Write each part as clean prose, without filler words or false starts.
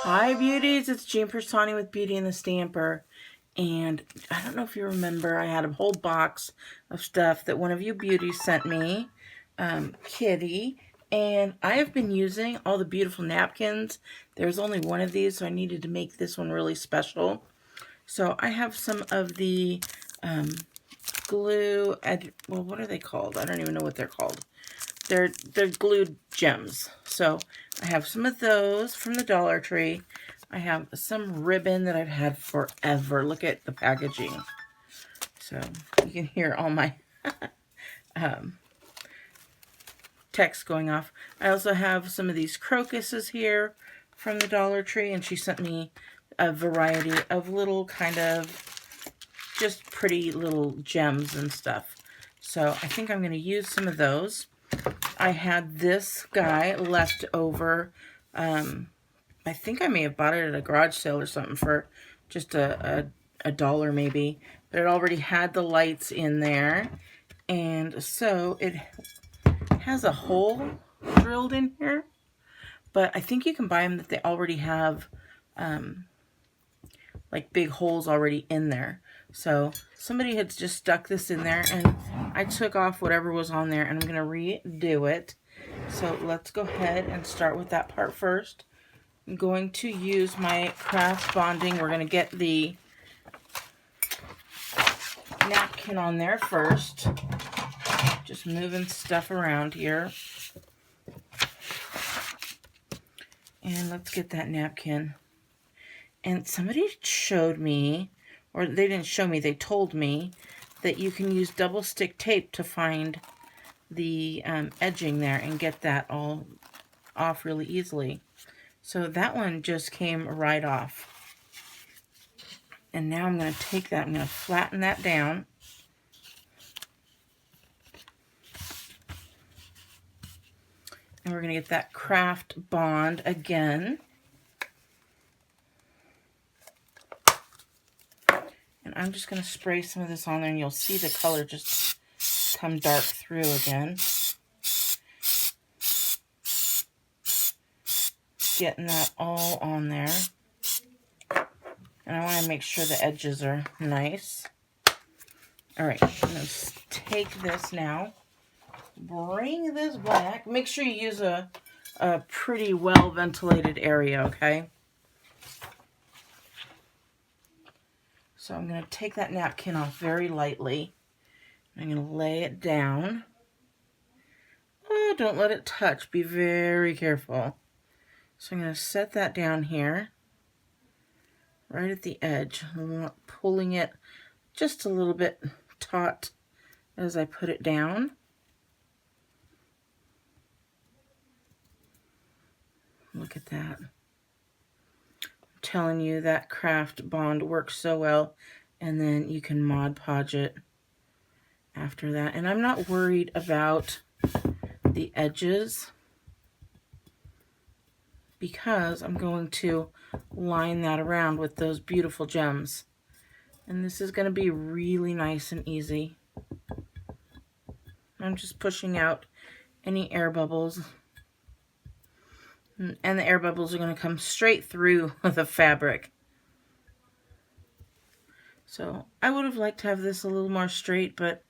Hi beauties, it's Jean Piersanti with Beauty and the Stamper, and I don't know if you remember, I had a whole box of stuff that one of you beauties sent me, Kitty, and I have been using all the beautiful napkins. There's only one of these, so I needed to make this one really special. So I have some of the glue, well, what are they called? I don't even know what they're called. They're glued gems. So I have some of those from the Dollar Tree. I have some ribbon that I've had forever. Look at the packaging. So you can hear all my text going off. I also have some of these crocuses here from the Dollar Tree, and she sent me a variety of little kind of just pretty little gems and stuff. So I think I'm going to use some of those. I had this guy left over. I think I may have bought it at a garage sale or something for just a dollar maybe. But it already had the lights in there. And so it has a hole drilled in here. But I think you can buy them that they already have like big holes already in there. So somebody had just stuck this in there, and I took off whatever was on there, and I'm going to redo it. So let's go ahead and start with that part first. I'm going to use my craft bonding. We're going to get the napkin on there first. Just moving stuff around here. And let's get that napkin. And somebody showed me, or they didn't show me, they told me that you can use double stick tape to find the edging there and get that all off really easily. So that one just came right off. And now I'm going to take that, I'm going to flatten that down. And we're going to get that craft bond again. And I'm just going to spray some of this on there, and you'll see the color just come dark through again. Getting that all on there. And I want to make sure the edges are nice. All right, I'm going to take this now. Bring this back. Make sure you use a pretty well ventilated area, okay? So I'm going to take that napkin off very lightly. I'm going to lay it down. Oh, don't let it touch. Be very careful. So I'm going to set that down here, right at the edge. I'm pulling it just a little bit taut as I put it down. Look at that. I'm telling you, that craft bond works so well. And then you can Mod Podge it after that. And I'm not worried about the edges because I'm going to line that around with those beautiful gems. And this is going to be really nice and easy. I'm just pushing out any air bubbles. And the air bubbles are going to come straight through the fabric. So I would have liked to have this a little more straight, but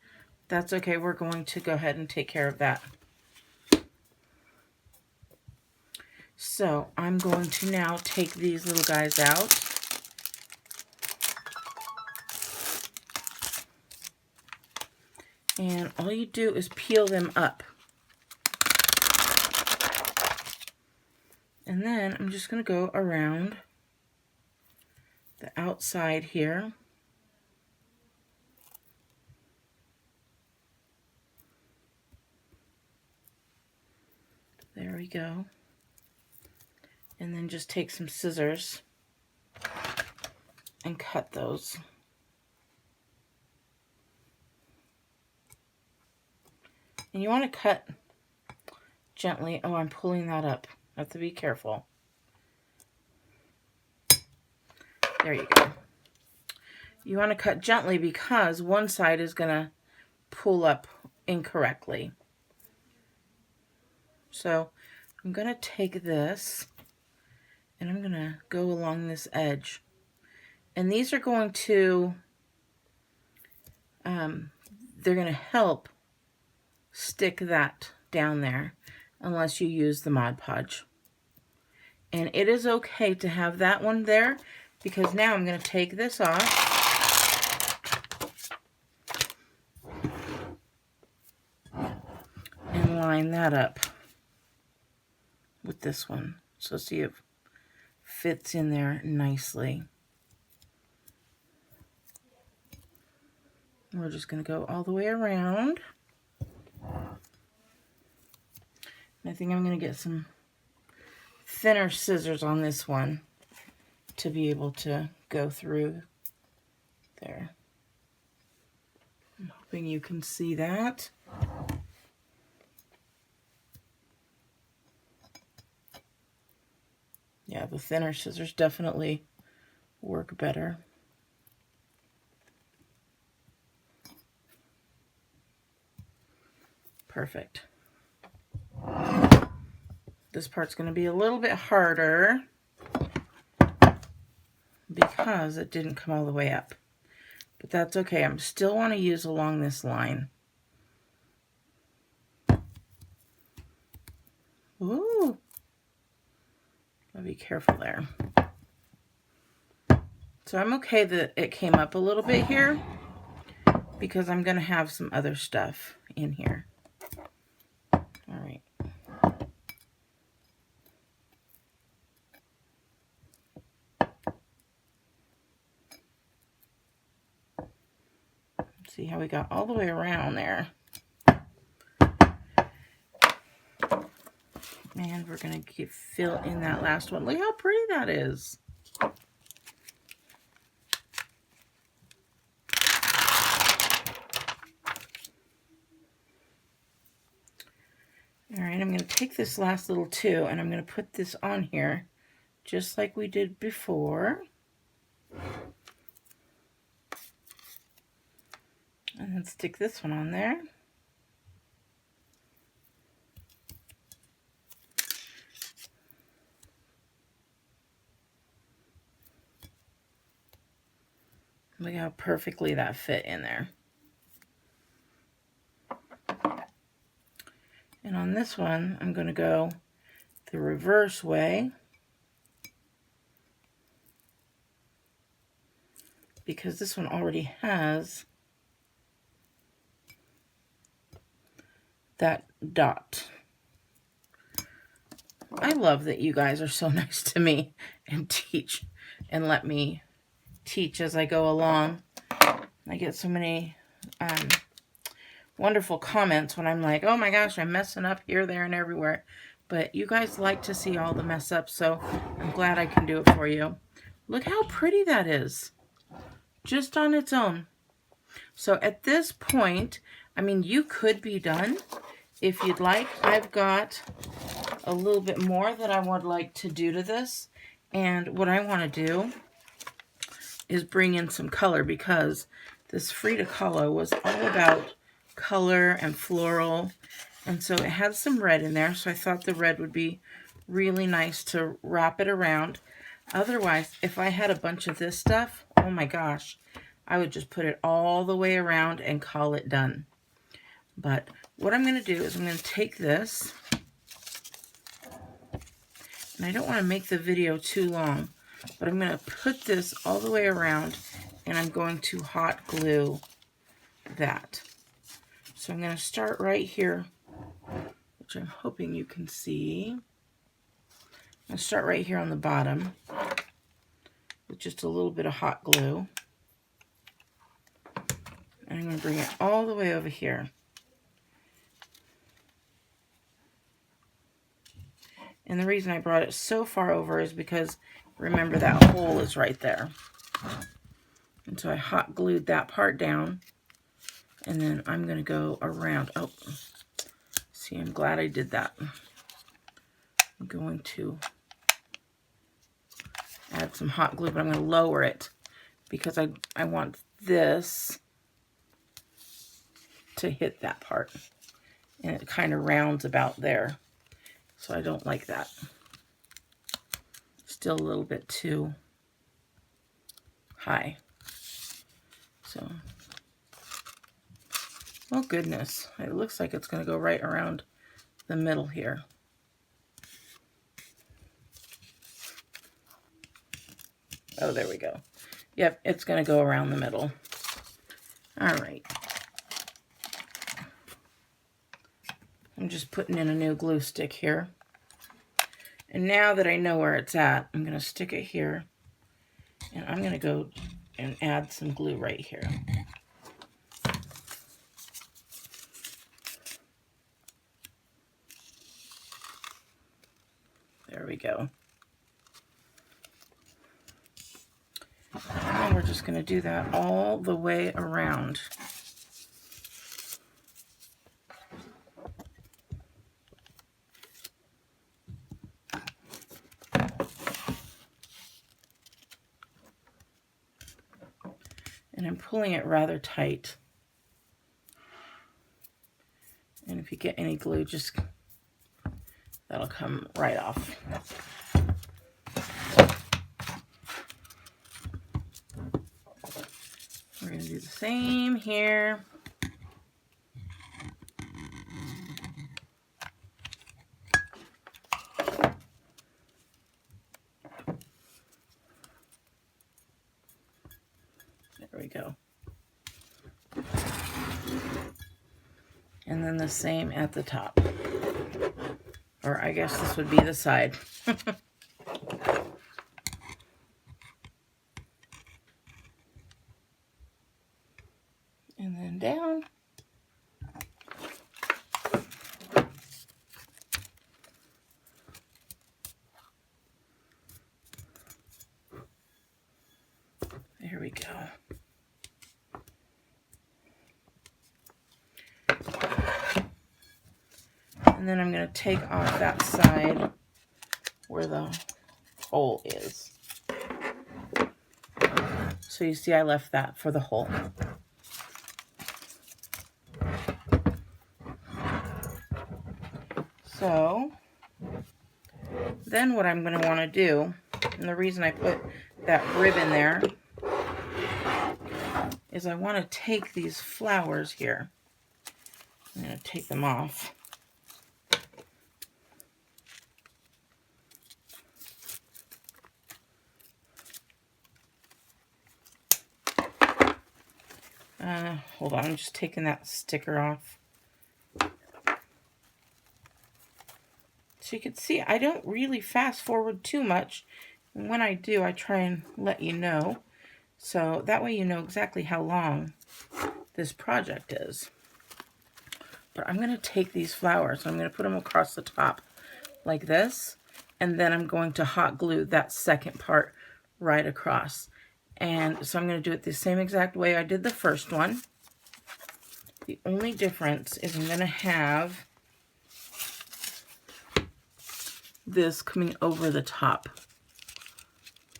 that's okay. We're going to go ahead and take care of that. So I'm going to now take these little guys out. And all you do is peel them up. And then I'm just going to go around the outside here. There we go. And then just take some scissors and cut those. And you want to cut gently. Oh, I'm pulling that up. I have to be careful. There you go. You want to cut gently because one side is going to pull up incorrectly. So I'm going to take this And I'm going to go along this edge. And these are going to, they're going to help stick that down there unless you use the Mod Podge. And it is okay to have that one there because now I'm going to take this off. And line that up with this one. So see it fits in there nicely. We're just going to go all the way around. And I think I'm going to get some thinner scissors on this one to be able to go through there. I'm hoping you can see that. Yeah, the thinner scissors definitely work better. Perfect. This part's going to be a little bit harder because it didn't come all the way up. But that's okay. I still want to use along this line. Ooh. Gotta be careful there. So I'm okay that it came up a little bit here because I'm going to have some other stuff in here. All right. See how we got all the way around there. And we're going to fill in that last one. Look how pretty that is. All right, I'm going to take this last little two and I'm going to put this on here just like we did before. And then stick this one on there. Look how perfectly that fit in there. And on this one, I'm going to go the reverse way because this one already has that dot. I love that you guys are so nice to me and teach and let me teach as I go along. I get so many wonderful comments when I'm like, oh my gosh, I'm messing up here, there, and everywhere. But you guys like to see all the mess ups, so I'm glad I can do it for you. Look how pretty that is, just on its own. So at this point, I mean, you could be done if you'd like. I've got a little bit more that I would like to do to this. And what I want to do is bring in some color because this Frida Kahlo was all about color and floral, and so it had some red in there, so I thought the red would be really nice to wrap it around. Otherwise, if I had a bunch of this stuff, oh my gosh, I would just put it all the way around and call it done. But what I'm going to do is I'm going to take this, and I don't want to make the video too long, but I'm going to put this all the way around, and I'm going to hot glue that. So I'm going to start right here, which I'm hoping you can see. I'm going to start right here on the bottom with just a little bit of hot glue. And I'm going to bring it all the way over here. And the reason I brought it so far over is because, remember, that hole is right there. And so I hot glued that part down. And then I'm going to go around. Oh, see, I'm glad I did that. I'm going to add some hot glue, but I'm going to lower it because I want this to hit that part. And it kind of rounds about there. So I don't like that. still a little bit too high. So, oh goodness, it looks like it's going to go right around the middle here. Oh, there we go. Yep, it's going to go around the middle. All right. I'm just putting in a new glue stick here. And now that I know where it's at, I'm going to stick it here. And I'm going to go and add some glue right here. There we go. And then we're just going to do that all the way around. And I'm pulling it rather tight. And if you get any glue, just that'll come right off. We're going to do the same here. There we go. And then the same at the top. Or I guess this would be the side. And then down. There we go. And then I'm going to take off that side where the hole is. So you see I left that for the hole. So then what I'm going to want to do, and the reason I put that ribbon there, is I want to take these flowers here. I'm going to take them off. Hold on, I'm just taking that sticker off. So you can see I don't really fast forward too much. And when I do, I try and let you know. So that way you know exactly how long this project is. But I'm going to take these flowers, I'm going to put them across the top like this. And then I'm going to hot glue that second part right across. And so I'm going to do it the same exact way I did the first one. The only difference is I'm going to have this coming over the top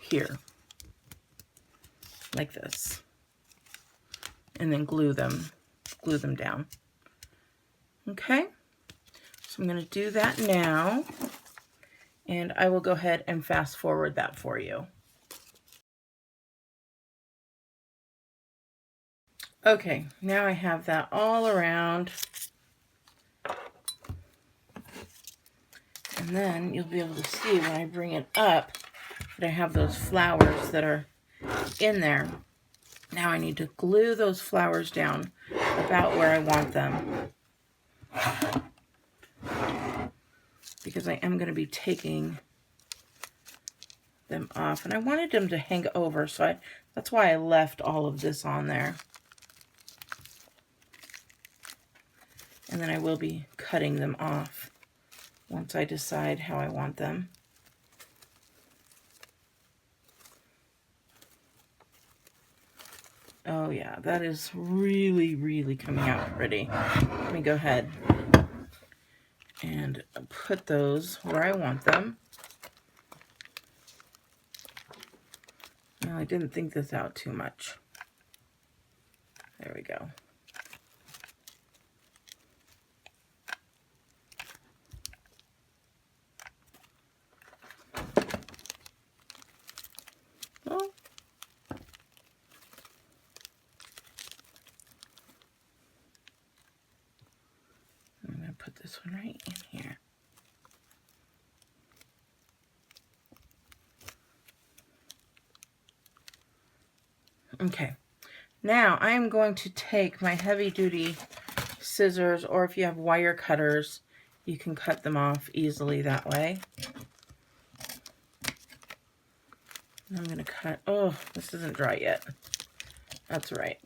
here, like this. And then glue them down. Okay, so I'm going to do that now. And I will go ahead and fast forward that for you. Okay, now I have that all around. And then you'll be able to see when I bring it up that I have those flowers that are in there. Now I need to glue those flowers down about where I want them. Because I am going to be taking them off. And I wanted them to hang over, so that's why I left all of this on there. And then I will be cutting them off once I decide how I want them. Oh yeah, that is really, really coming out pretty. Let me go ahead and put those where I want them. Well, I didn't think this out too much. There we go. this one right in here. Okay, now I am going to take my heavy duty scissors, or if you have wire cutters, you can cut them off easily that way. And I'm going to cut, oh, this isn't dry yet. That's right.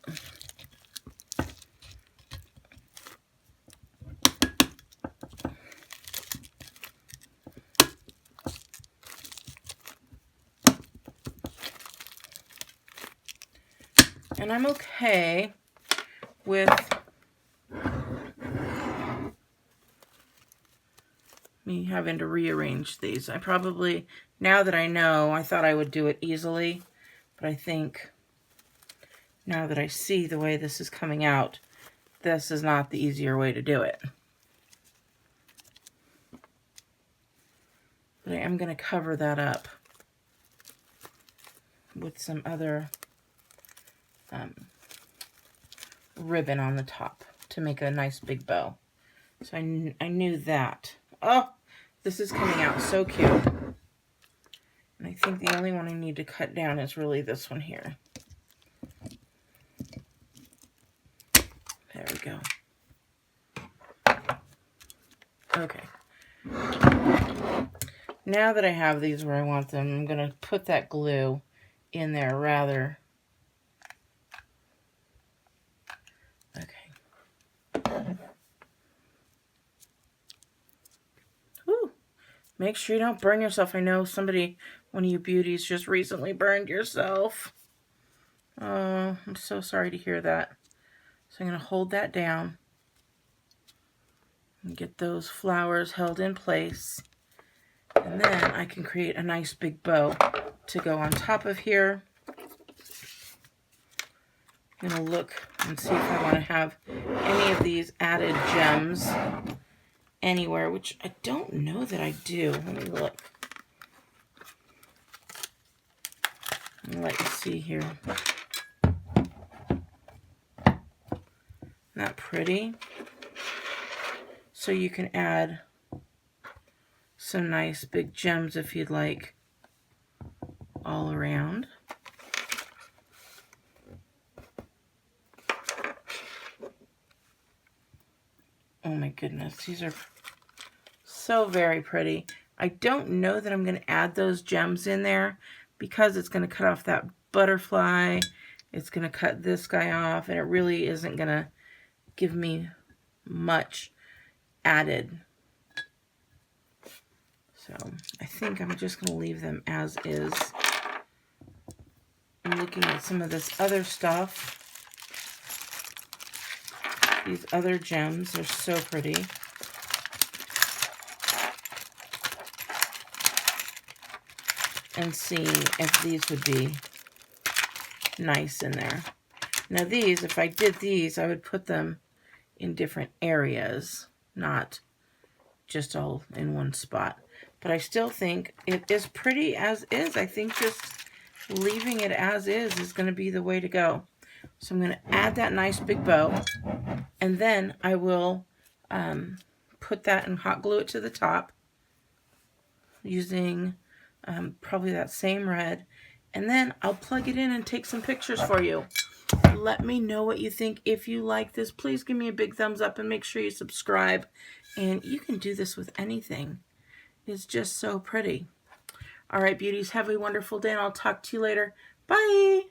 And I'm okay with me having to rearrange these. I probably, now that I know, I thought I would do it easily, but I think now that I see the way this is coming out, this is not the easier way to do it. But I am going to cover that up with some other ribbon on the top to make a nice big bow. So I knew that. Oh, this is coming out so cute. And I think the only one I need to cut down is really this one here. There we go. Okay. Now that I have these where I want them, I'm going to put that glue in there rather. Okay. Whew. Make sure you don't burn yourself. I know somebody, one of you beauties, just recently burned yourself. Oh, I'm so sorry to hear that. So I'm going to hold that down and get those flowers held in place. And then I can create a nice big bow to go on top of here. I'm going to look and see if I want to have any of these added gems anywhere, which I don't know that I do. Let me look. I'll let you see here. Isn't that pretty? So you can add some nice big gems if you'd like all around. Oh my goodness, these are so very pretty. I don't know that I'm going to add those gems in there because it's going to cut off that butterfly. It's going to cut this guy off, and it really isn't going to give me much added. So I think I'm just going to leave them as is. I'm looking at some of this other stuff. These other gems, they're so pretty. And seeing if these would be nice in there. Now these, if I did these, I would put them in different areas, not just all in one spot. But I still think it is pretty as is. I think just leaving it as is going to be the way to go. So I'm going to add that nice big bow, and then I will put that and hot glue it to the top using probably that same red, and then I'll plug it in and take some pictures for you. Let me know what you think. If you like this, please give me a big thumbs up and make sure you subscribe. And you can do this with anything. It's just so pretty. All right, beauties, have a wonderful day, and I'll talk to you later. Bye!